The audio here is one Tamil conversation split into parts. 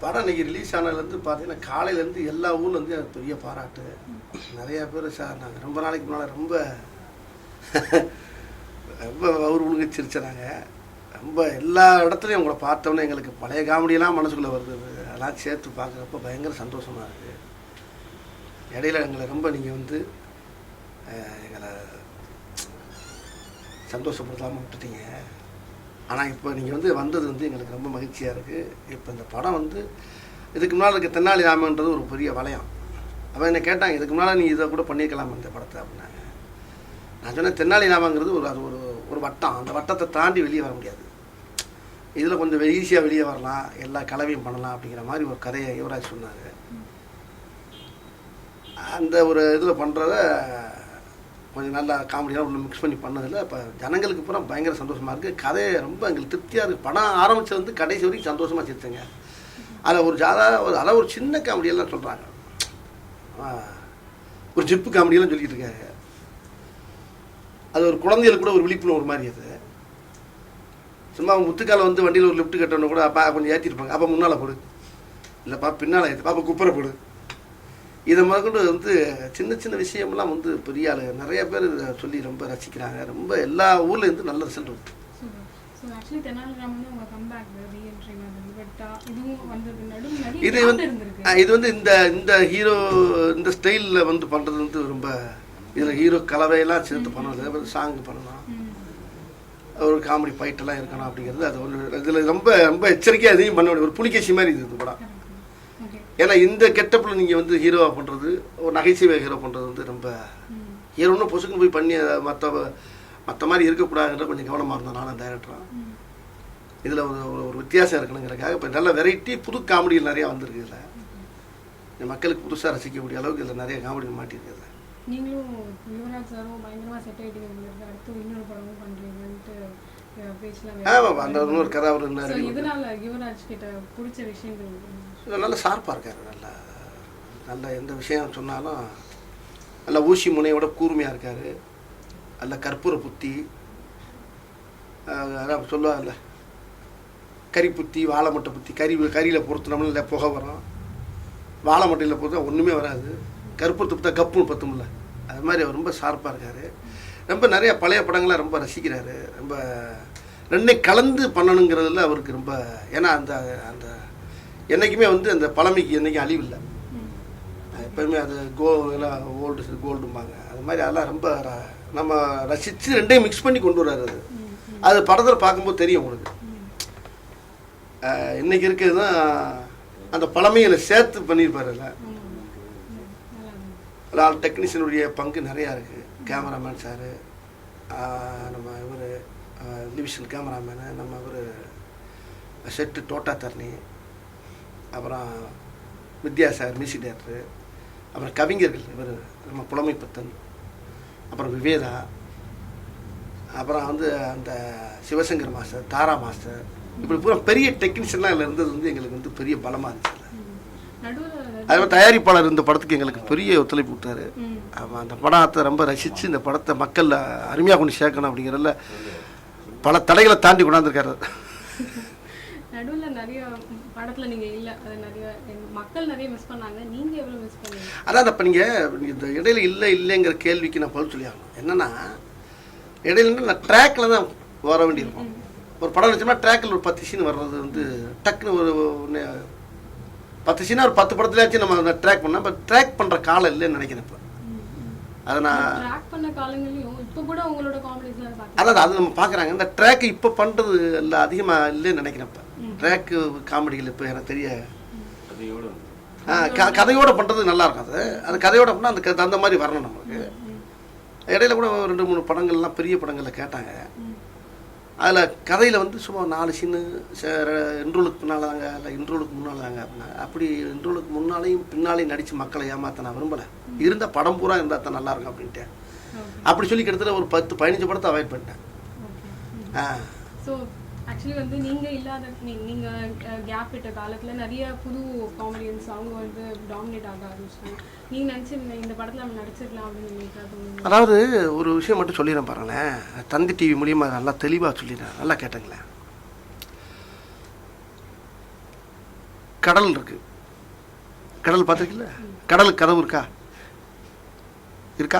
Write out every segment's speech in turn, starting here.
படம் இன்றைக்கி ரிலீஸ் ஆனதுலேருந்து பார்த்தீங்கன்னா காலையிலேருந்து எல்லா ஊர்லேருந்து எனக்கு பெரிய பாராட்டு. நிறையா பேர் சார் நாங்கள் ரொம்ப நாளைக்கு முன்னால் ரொம்ப ரொம்ப அவர் உழுங்க சிரிச்சாங்க. ரொம்ப எல்லா இடத்துலையும் உங்களை பார்த்தோன்னே எங்களுக்கு பழைய காமெடியெல்லாம் மனசுக்குள்ளே வருது. அதெல்லாம் சேர்த்து பார்க்குறப்ப பயங்கர சந்தோஷமாக இருக்குது. இடையில எங்களை ரொம்ப நீங்கள் வந்து எங்களை சந்தோஷப்படுத்தாமல் விட்டுட்டீங்க. ஆனால் இப்போ நீங்கள் வந்து வந்தது வந்து எங்களுக்கு ரொம்ப மகிழ்ச்சியாக இருக்குது. இப்போ இந்த படம் வந்து இதுக்கு முன்னால் இருக்க தென்னாலி ராமன்றது ஒரு பெரிய வளையம். அப்போ என்னை கேட்டாங்க, இதுக்கு முன்னால் நீ இதை கூட பண்ணியிருக்கலாம் இந்த படத்தை அப்படின்னாங்க. நான் சொன்னேன், தென்னாலி ராமங்கிறது அது ஒரு வட்டம். அந்த வட்டத்தை தாண்டி வெளியே வர முடியாது. இதில் கொஞ்சம் ஈஸியாக வெளியே வரலாம், எல்லா கலவையும் பண்ணலாம் அப்படிங்கிற மாதிரி ஒரு கதையை யுவராஜ் சொன்னார். அந்த ஒரு இதில் பண்ணுறத கொஞ்சம் நல்லா காமெடியாக உள்ள மிக்ஸ் பண்ணி பண்ணதில்லை. இப்போ ஜனங்களுக்கு பூரா பயங்கர சந்தோஷமாக இருக்குது. கதையை ரொம்ப எங்களுக்கு திருப்தியாக இருக்குது. படம் ஆரம்பித்தது வந்து கடைசி வரைக்கும் சந்தோஷமாக சிரித்தேங்க. அதில் ஒரு சின்ன காமெடியெல்லாம் சொல்கிறாங்க, ஒரு ஜிப்பு காமெடியெல்லாம் சொல்லிக்கிட்டு இருக்காங்க. அது ஒரு குழந்தைகளுக்கு கூட ஒரு விழிப்புணர்வு மாதிரி. அது சும்மா முத்துக்கால வந்து வண்டியில் ஒரு லிஃப்ட் கட்டணும் கூட அப்பா கொஞ்சம் ஏற்றிருப்பாங்க. அப்போ முன்னால் போடு, இல்லைப்பா பின்னால் ஏற்று, அப்போ குப்பரை போடு. இதை முதற்கொண்டு வந்து சின்ன சின்ன விஷயம்லாம் வந்து பெரிய ஆள் நிறைய பேர் இதை சொல்லி ரொம்ப ரசிக்கிறாங்க. ரொம்ப எல்லா ஊர்லேருந்து நல்ல ரிசல்ட் வருது. இது வந்து இந்த ஹீரோ இந்த ஸ்டைலில் வந்து பண்ணுறது வந்து ரொம்ப இதில் ஹீரோ கலவையெல்லாம் சேர்த்து பண்ணணும். சாங் பண்ணணும், ஒரு காமெடி ஃபைட்டெல்லாம் இருக்கணும் அப்படிங்கிறது. அது ஒரு இதில் ரொம்ப ரொம்ப எச்சரிக்கையாக எதையும் பண்ண முடியும். ஒரு புலிகேசி மாதிரி இது படம். ஏன்னா இந்த கெட்டப்பில் நீங்கள் வந்து ஹீரோவாக பண்ணுறது, ஒரு நகைச்சுவை ஹீரோ பண்ணுறது வந்து ரொம்ப ஹீரோன்னு பொசுக்குன்னு போய் பண்ணி மற்ற மாதிரி இருக்கக்கூடாதுன்ற கொஞ்சம் கவனமாக இருந்தோம் நானும் டைரக்டராக. இதில் ஒரு வித்தியாசம் இருக்கணுங்கிறதுக்காக இப்போ நல்ல வெரைட்டி புது காமெடிகள் நிறையா வந்திருக்கு. இதில் மக்களுக்கு புதுசாக ரசிக்கக்கூடிய அளவுக்கு இதில் நிறைய காமெடி மாட்டியிருக்குது. நீங்களும் யுவராஜ் சாரும் பயங்கரமாக செட் ஆகிட்டீங்க, அடுத்து இன்னொரு படமும் பண்ணுறீங்கன்ட்டு ஆமாம். அந்த இன்னொரு கதை அவர் இதனால யுவராஜ் கிட்ட பிடிச்ச விஷயங்கள் நல்ல ஷார்ப்பாக இருக்கார். நல்ல எந்த விஷயம் சொன்னாலும் நல்ல ஊசி முனையோட கூர்மையாக இருக்கார். நல்ல கற்பூர புத்தி, அதான் சொல்லுவாங்கல்ல கறி புத்தி, வாழை மட்டை புத்தி. கறியில் பொறுத்தனோம்னா இல்லை புகை வரும், வாழை மட்டையில் பொறுத்தா ஒன்றுமே வராது. கற்பூரத்தை பார்த்தா கப்புன்னு பத்தும்ல, அது மாதிரி அவர் ரொம்ப ஷார்ப்பாக இருக்கார். ரொம்ப நிறைய பழைய படங்கள்லாம் ரொம்ப ரசிக்கிறாரு. ரொம்ப ரெண்டையும் கலந்து பண்ணணுங்கிறதுல அவருக்கு ரொம்ப, ஏன்னா அந்த அந்த என்றைக்குமே வந்து அந்த பழமைக்கு என்றைக்கும் அழிவில்லை. எப்போயுமே அது கோல்டும்பாங்க. அது மாதிரி அதெல்லாம் ரொம்ப நம்ம ரசித்து ரெண்டையும் மிக்ஸ் பண்ணி கொண்டு வர்றாரு. அது படத்தில் பார்க்கும்போது தெரியும் உங்களுக்கு. இன்றைக்கி இருக்கிறது தான் அந்த பழமைகளை சேர்த்து பண்ணியிருப்பார். அதில் டெக்னீஷியனுடைய பங்கு நிறையா இருக்குது. கேமராமேன் சார், நம்ம இவர் டிவிஷன் கேமராமேனு, நம்ம இவர் செட்டு டோட்டா தர்ணி, அப்புறம் வித்யா சார் மியூசிக் டேரக்டரு, அப்புறம் கவிஞர்கள் இவர் நம்ம புலமை பத்தன், அப்புறம் விவேதா, அப்புறம் வந்து அந்த சிவசங்கர் மாஸ்டர், தாரா மாஸ்டர், இப்படி பூரா பெரிய டெக்னீஷியன்லாம் இதில் இருந்தது வந்து எங்களுக்கு வந்து பெரிய பலமாக இருந்துச்சு. அதே மாதிரி தயாரிப்பாளர் இந்த படத்துக்கு எங்களுக்கு பெரிய ஒத்துழைப்பு விட்டார். ஆமாம், அந்த படத்தை ரொம்ப ரசித்து இந்த படத்தை மக்கள் அருமையாக கொண்டு சேர்க்கணும் அப்படிங்கிறதுல பல தடைகளை தாண்டி கொண்டாந்துருக்காரு. நடுவில் நிறைய படத்தில் நீங்கள் இல்லை, அது நிறைய மக்கள் நிறைய மிஸ் பண்ணாங்க, நீங்கள் எவ்வளோ மிஸ் பண்ணீங்க? அதான் இப்போ நீங்கள் இந்த இடையில இல்லைங்கிற கேள்விக்கு நான் பதில் சொல்லி ஆகணும். என்னென்னா இடையில நான் ட்ராக்கில் தான் வர வேண்டியிருக்கும். ஒரு படம் வச்சோம்னா ட்ராக்கில் ஒரு 10 சீன் வர்றது வந்து டக்குன்னு ஒரு 10 சீனா ஒரு 10 படத்துலயாச்சும் நம்ம அதை ட்ராக் பண்ணோம். இப்போ ட்ராக் பண்ணுற காலம் இல்லைன்னு நினைக்கிறேன். இப்போ அதை நான் அதான் அது நம்ம பார்க்குறாங்க. இந்த ட்ராக்கு இப்போ பண்ணுறது இல்லை, அதிகமாக இல்லைன்னு நினைக்கிறேன். இப்போ ட்ராக்கு காமெடிகள் இப்போ எனக்கு தெரிய கதையோடு பண்ணுறது நல்லாயிருக்கும். அது கதையோட பண்ணால் அந்த மாதிரி வரணும் நமக்கு. இடையில கூட 2-3 படங்கள்லாம் பெரிய படங்களில் கேட்டாங்க. அதில் கதையில் வந்து சும்மா 4 சீனு இன்ட்ரோலுக்கு பின்னால் தாங்க, இல்லை இன்ட்ரோலுக்கு முன்னால் தாங்க அப்படின்னா, அப்படி இன்ட்ரோலுக்கு முன்னாலேயும் பின்னாலேயும் நடித்து மக்களை ஏமாற்ற நான் விரும்பலை. இருந்தால் படம் பூரா இருந்தால் தான் நல்லாயிருக்கும் அப்படின்ட்டு அப்படி சொல்லி கிட்டத்தட்ட ஒரு 10-15 படத்தை அவாய்ட் பண்ணிட்டேன். ஸோ ஆக்சுவலி வந்து நீங்கள் இல்லாத நீங்கள் கேப் விட்ட காலத்தில் நிறைய புது காமெடியன்ஸ் அவங்க வந்து டாமினேட் ஆக ஆரம்பிச்சிட்டாங்க. நீங்கள் நினச்சிருங்க இந்த படத்தில் நம்ம நடிச்சிடலாம் அப்படின்னு நினைக்காது. அதாவது ஒரு விஷயம் மட்டும் சொல்லிடுறேன் பாருங்களேன். தந்தி டிவி மூலியமாக நல்லா தெளிவாக சொல்லிடுறேன், நல்லா கேட்டுங்களேன். கடல் இருக்குது. கடல் பார்த்துருக்கீங்களா? கடலுக்கு கதவு இருக்கா? இருக்கா?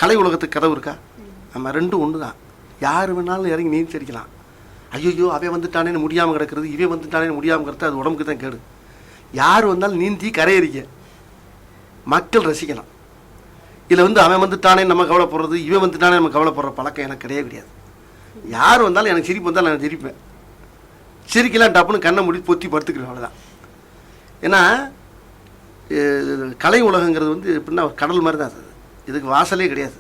கலை உலகத்துக்கு கதவு இருக்கா? நம்ம ரெண்டும் ஒன்று தான். யார் வேணாலும் இறங்கி நீந்தி அடிக்கலாம். ஐயோ அவன் வந்துட்டானேன்னு முடியாமல் கிடக்கிறது, இவன் வந்துட்டானேன்னு முடியாமல் கிடக்கிறது, அது உடம்புக்கு தான் கேடு. யார் வந்தாலும் நீந்தி கரையறிக்க மக்கள் ரசிக்கலாம். இதில் அவன் வந்துட்டானே நம்ம கவலைப்படுறது, இவன் வந்துட்டானே நம்ம கவலைப்படுற பழக்கம் எனக்கு கிடையவே கிடையாது. யார் வந்தாலும் எனக்கு சிரிப்பு வந்தாலும் நான் சிரிப்பேன். சிரிக்கலாம் டப்புன்னு கண்ணை மூடி பொத்தி படுத்துக்கிறேன், அவ்வளோதான். ஏன்னா கலை உலகங்கிறது எப்படின்னா கடல் மாதிரி தான். அது இதுக்கு வாசலே கிடையாது.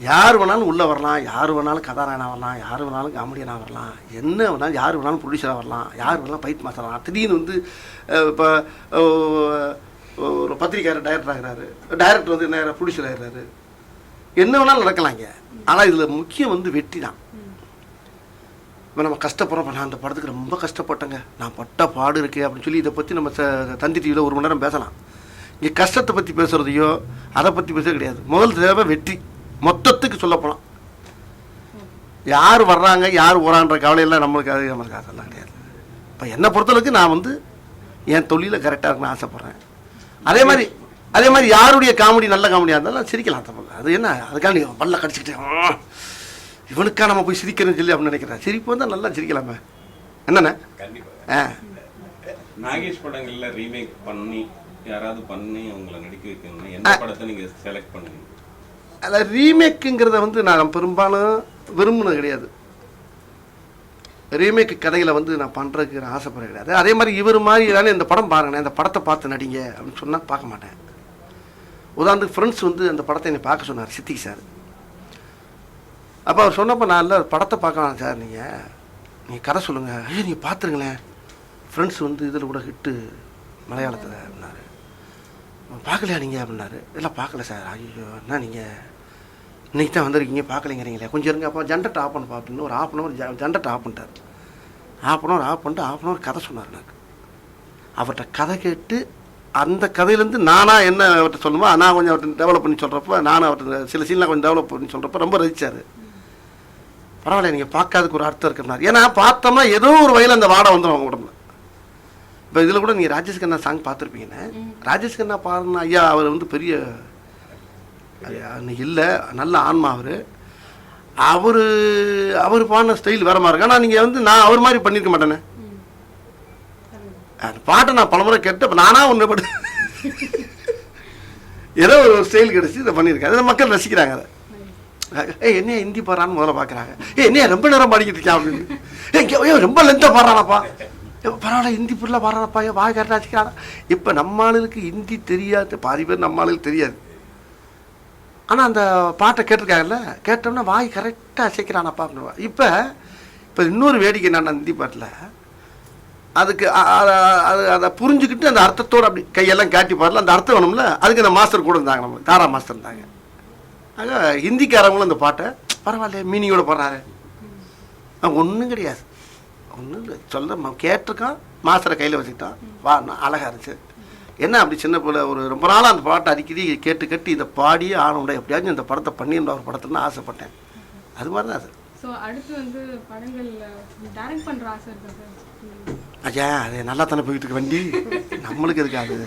யார் வேணாலும் உள்ளே வரலாம், யார் வேணாலும் கதாநாயகனாக வரலாம், யார் வேணாலும் காமெடியனாக வரலாம், என்ன வேணாலும், யார் வேணாலும் ப்ரொடியூசராக வரலாம், யார் வேணாலும் ஃபைட் மாஸ்டர் வரலாம். திடீர்னு இப்போ ஒரு பத்திரிக்கையாளர் டைரக்டர் ஆகிறாரு, டைரக்டர் நேராக ப்ரொடியூசர் ஆகிறாரு, என்ன வேணாலும் நடக்கலாங்க. ஆனால் இதில் முக்கியம் வெற்றி தான். இப்போ நம்ம கஷ்டப்படுறோம். நான் அந்த படத்துக்கு ரொம்ப கஷ்டப்பட்டேங்க, நான் பட்ட பாடு இருக்கே அப்படின்னு சொல்லி இதை பற்றி நம்ம தந்தி டிவியில் 1 மணி நேரம் பேசலாம். இங்கே கஷ்டத்தை பற்றி பேசுகிறதையோ அதை பற்றி பேச கிடையாது. முதல் தேவை வெற்றி. மொத்தத்துக்கு சொல்ல போகலாம், யார் வர்றாங்க யார் போகிறான்ற கவலையெல்லாம் நம்மளுக்கு அதெல்லாம் கிடையாது. இப்போ என்னை பொறுத்தளவுக்கு நான் என் தொழிலில் கரெக்டாக இருக்குன்னு ஆசைப்பட்றேன். அதே மாதிரி யாருடைய காமெடி நல்ல காமெடியாக இருந்தாலும் சிரிக்கலாம், தப்பு. அது என்ன அதுக்காக நீங்கள் பல்ல கடிச்சிக்கிட்டே இவனுக்கா நம்ம போய் சிரிக்கிறேன்னு சொல்லி அப்படின்னு நினைக்கிறேன். சிரிப்பு வந்தால் நல்லா சிரிக்கலாமே. என்னண்ணே? நாகேஷ் படங்கள்ல ரீமேக் பண்ணி யாராவது பண்ணி உங்களை நடிக்க வைக்கணும்னா எந்த படத்தை நீங்க செலக்ட் பண்ணுவீங்க? அதில் ரீமேக்குங்கிறத நான் பெரும்பாலும் விரும்பினது கிடையாது. ரீமேக்கு கதைகளை நான் பண்ணுறதுக்கு ஆசைப்படுறது கிடையாது. அதே மாதிரி இவர் மாதிரி தானே இந்த படம் பாருங்கண்ணே, இந்த படத்தை பார்த்து நடிங்க அப்படின்னு சொன்னால் பார்க்க மாட்டேன். உதாரணத்துக்கு ஃப்ரெண்ட்ஸ் அந்த படத்தை என்னை பார்க்க சொன்னார், சித்திக் சார். அப்போ அவர் சொன்னப்போ நான் இல்லை படத்தை பார்க்கலாம் சார், நீங்கள் கதை சொல்லுங்கள். ஐயோ நீங்கள் பார்த்துருங்களேன், ஃப்ரெண்ட்ஸ் இதில் கூட ஹிட்டு மலையாளத்தில் அப்படின்னாரு. பார்க்கலையா நீங்கள் அப்படின்னாரு. இல்லை பார்க்கல சார். ஐயோ என்ன நீங்கள் இன்றைக்கி தான் வந்திருக்கீங்க பார்க்கலைங்கிறீங்களே, கொஞ்சம் இருங்க. அப்போ ஜென்ரேட் ஆஃப் பண்ணப்பா அப்படின்னு ஒரு 1/2 hour ஜென்ரேட் ஆஃப் பண்ணிட்டார். 1/2 hour ஆஃப் பண்ணிட்டு 1/2 hour கதை சொன்னார். எனக்கு அவர்கிட்ட கதை கேட்டு அந்த கதையிலேருந்து நானாக என்ன அவர்கிட்ட சொல்லுமோ நான் கொஞ்சம் அவர்கிட்ட டெவலப் பண்ணி சொல்கிறப்ப, நானும் அவர்கிட்ட சில சீன்லாம் கொஞ்சம் டெவலப் பண்ணி சொல்கிறப்ப ரொம்ப ரசித்தார். பரவாயில்ல நீங்கள் பார்க்காதுக்கு ஒரு அர்த்தம் இருக்கிறார். ஏன்னா பார்த்தோம்னா ஏதோ ஒரு வகையில் அந்த வாடை வந்துடும் அவங்க உடம்புல. இப்போ இதில் கூட நீங்கள் ராஜேஷ் கண்ணா சாங் பார்த்துருப்பீங்கன்னு. ராஜேஷ் கண்ணா பாருன்னா ஐயா அவர் பெரிய இல்லை, நல்ல ஆன்மா. அவர் பாடின ஸ்டைல் வேற மாதிரி இருக்கு. ஆனால் நீங்கள் நான் அவர் மாதிரி பண்ணியிருக்க மாட்டேனே. அந்த பாட்டை நான் பலமுறை கேட்டு நானாக ஒன்று பட்டு ஏதோ ஒரு ஸ்டைல் கிடச்சி இதை பண்ணியிருக்கேன். அதில் மக்கள் ரசிக்கிறாங்க. அதை என்னையா ஹிந்தி பாடுறான்னு முதல்ல பார்க்குறாங்க. என்னையா ரொம்ப நேரம் பாடிக்கிட்டு இருக்கேன் அப்படின்னு. ரொம்ப லென்த்தாக பாடுறானப்பா, பரவாயில்ல ஹிந்தி ஃபுல்லாக பாடுறானப்பா, வாய் கரெக்டாக வச்சுக்கிறான். இப்போ நம்ம ஆளுக்கு ஹிந்தி தெரியாது, பாதி பேர் நம்ம ஆளுக்கு தெரியாது. ஆனால் அந்த பாட்டை கேட்டிருக்காங்கல்ல, கேட்டோம்னா வாய் கரெக்டாக அசைக்கிறானப்பா அப்படின்னு. இப்போ இன்னொரு வேடிக்கை என்னன்னா, ஹிந்தி பாட்டில் அதுக்கு அதை புரிஞ்சுக்கிட்டு அந்த அர்த்தத்தோடு அப்படி கையெல்லாம் காட்டி பாடல, அந்த அர்த்தம் வேணும்ல, அதுக்கு அந்த மாஸ்டர் கூட இருந்தாங்க, நம்ம தாரா மாஸ்டர் இருந்தாங்க. ஆக ஹிந்திக்காரங்களும் அந்த பாட்டை பரவாயில்ல மீனிங்கோட பாடுறாரு. ஒன்றும் கிடையாது, ஒன்றும் இல்லை, சொல்ல கேட்டிருக்கான், மாஸ்டரை கையில் வச்சுக்கிட்டான், வாடினா அழகாக இருந்துச்சு. என்ன அப்படி சின்ன பிள்ளை ஒரு ரொம்ப நாளாக அந்த பாட்டை அடிக்கடி கேட்டு கட்டி இதை பாடியே ஆனோட எப்படியாச்சும் இந்த படத்தை பண்ணியிருந்தா ஒரு படத்துலன்னு ஆசைப்பட்டேன். அது மாதிரி தான் அது. ஸோ அடுத்து படங்கள் டைரக்ட் பண்ணுற ஆசை இருக்கு சார்? ஐயா அது நல்லா தானே போயிட்டு இருக்கு வண்டி, நம்மளுக்கு இருக்கு அது,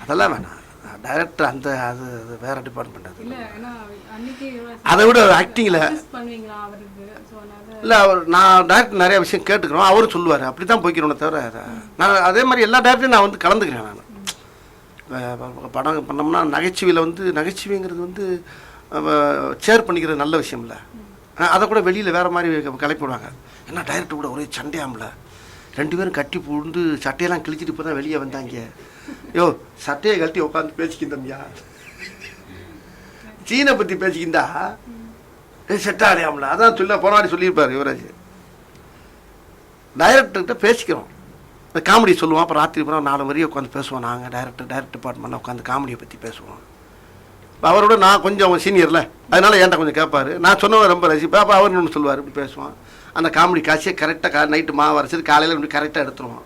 அதெல்லாம் வேணாம். டைரக்டர் அது வேற டிபார்ட்மெண்ட். அது அதை விட ஆக்டிங்கில் இல்லை, நான் டேரக்டர் நிறைய விஷயம் கேட்டுக்கிறோம், அவரும் சொல்லுவார், அப்படி தான் போய்க்கிறோன்னு தவிர நான் அதே மாதிரி எல்லா டேரக்டரையும் நான் கலந்துக்கிறேன். நான் படம் பண்ணோம்னா நகைச்சுவையில் நகைச்சுவைங்கிறது ஷேர் பண்ணிக்கிறது நல்ல விஷயம் இல்லை. அதை கூட வெளியில் வேறு மாதிரி கலைப்பிடுவாங்க. ஏன்னா டைரக்டர் கூட ஒரே சண்டையாமல, 2 பேரும் கட்டி புழுந்து சட்டையெல்லாம் கிழிச்சிட்டு இப்போ தான் வெளியே வந்தாங்க. யோ சட்டையை கழட்டி உட்காந்து பேசிக்கிந்தம்யா, சீனை பற்றி பேசிக்கிந்தா செட்டா அடையாமல. அதான் போனாடி சொல்லியிருப்பார் யுவராஜ். டைரக்டர்கிட்ட பேசிக்கிறோம், காமெடி சொல்லுவோம், அப்புறம் ராத்திரி அப்புறம் 4 வரையும் உட்காந்து பேசுவோம். நாங்கள் டைரக்டர் டிபார்ட்மெண்ட்டில் உட்காந்து காமெடியை பற்றி பேசுவோம். அவரோட நான் கொஞ்சம் சீனியரில், அதனால என்கிட்ட கொஞ்சம் கேட்பார். நான் சொன்னவன் ரொம்ப ரசிப்பேன். அப்போ அவர் ஒன்று சொல்லுவார், இப்படி பேசுவான். அந்த காமெடி காட்சியை கரெக்டாக நைட்டு மாவு அரைச்சிட்டு காலையில் இப்படி கரெக்டாக எடுத்துருவோம்.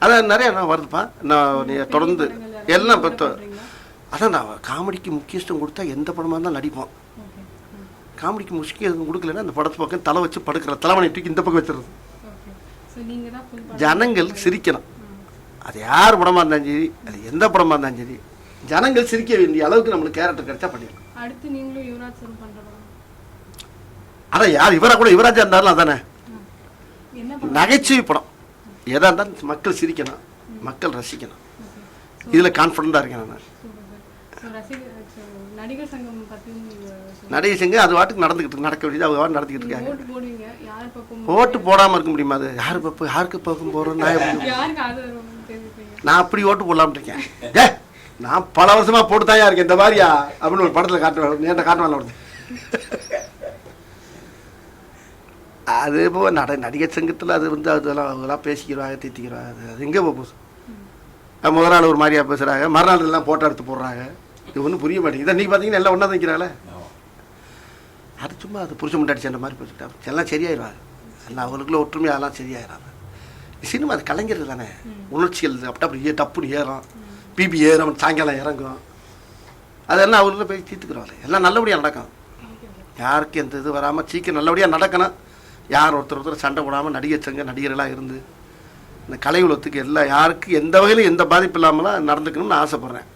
அதான் நிறைய நான் வருதுப்பா. நான் தொடர்ந்து எல்லாம் அதான் நான் காமெடிக்கு முக்கியத்துவம் கொடுத்தா எந்த படமாக இருந்தாலும் நடிப்போம். காமெடிக்கு முக்கியம் கொடுக்கலன்னா அந்த படத்து பக்கம் தலை வச்சு படுக்கிற தலைவனை தூக்கி இந்த பக்கம் வச்சுருது. ஜனங்கள் சிரிக்கணும். அது யார் படமாக இருந்தாலும் சரி, அது எந்த படமாக இருந்தாலும் சரி, ஜனங்கள் சிரிக்க வேண்டிய அளவுக்கு நம்மளுக்கு கேரக்டர் கிடைச்சா பண்ணிடலாம். அடுத்து நீங்களும் யுவராஜ் சார் பண்றீங்க. அதான் யார் இவரா கூட யுவராஜா இருந்தாலும் அதானே நகைச்சுவை படம். எதா இருந்தாலும் மக்கள் சிரிக்கணும், மக்கள் ரசிக்கணும். இதில் கான்ஃபிடண்டாக இருக்கேன் நான். நடிகர் சங்கம் பற்றி நடிகர் சங்கம் அது வாட்டுக்கு நடக்க வேண்டியது அவங்க வாட்டு நடத்திக்கிட்டு இருக்காங்க. ஓட்டு போடாமல் இருக்க முடியுமா? அது யாருக்கு பக்கம் போகிறோம்? நான் அப்படி ஓட்டு போடலாம்னு இருக்கேன். நான் பல வருஷமாக போட்டு தான் இருக்கேன் இந்த மாதிரியா அப்படின்னு ஒரு படத்தில் காட்டுவேன், நேற்று காட்டுவாங்க வருது. அது இப்போ நடிகர் சங்கத்தில் அது வந்து அதெல்லாம் பேசிக்கிறாங்க, தீர்த்திக்கிறாங்க. அது எங்கே போகுது? முதல் நாள் ஒரு மாதிரியா பேசுகிறாங்க, மறுநாள் எல்லாம் போட்டோ எடுத்து போடுறாங்க. இது ஒன்றும் புரிய மாட்டேங்குது. இதை நீங்கள் பார்த்தீங்கன்னா எல்லாம் ஒன்றா நிற்கிறாங்களே. அது சும்மா அது புருஷ முண்டாடி சேர்ந்த மாதிரி பேசிட்டாங்க. எல்லாம் சரியாயிடுவாங்க. எல்லாம் அவங்களுக்குள்ள ஒற்றுமையாக எல்லாம் சரியாயிடாங்க. சினிமா அது கலைஞர்கள் தானே, உணர்ச்சிகள் அப்படி டப்புன்னு ஏறும், பிபி ஏறும், சாயங்காலம் இறங்கும். அதெல்லாம் அவங்களுக்குள்ள போய் தீர்த்துக்கிறவாங்க. எல்லாம் நல்லபடியாக நடக்கும். யாருக்கு எந்த இது வராமல் சீக்கிரம் நல்லபடியாக நடக்கணும். யார் ஒருத்தர் சண்டை போடாமல் நடிகர் சங்க நடிகர்களாக இருந்து இந்த கலை உலகத்துக்கு எல்லாம் யாருக்கு எந்த வகையிலும் எந்த பாதிப்பு இல்லாமலாம் நடந்துக்கணும்னு ஆசைப்பட்றேன்.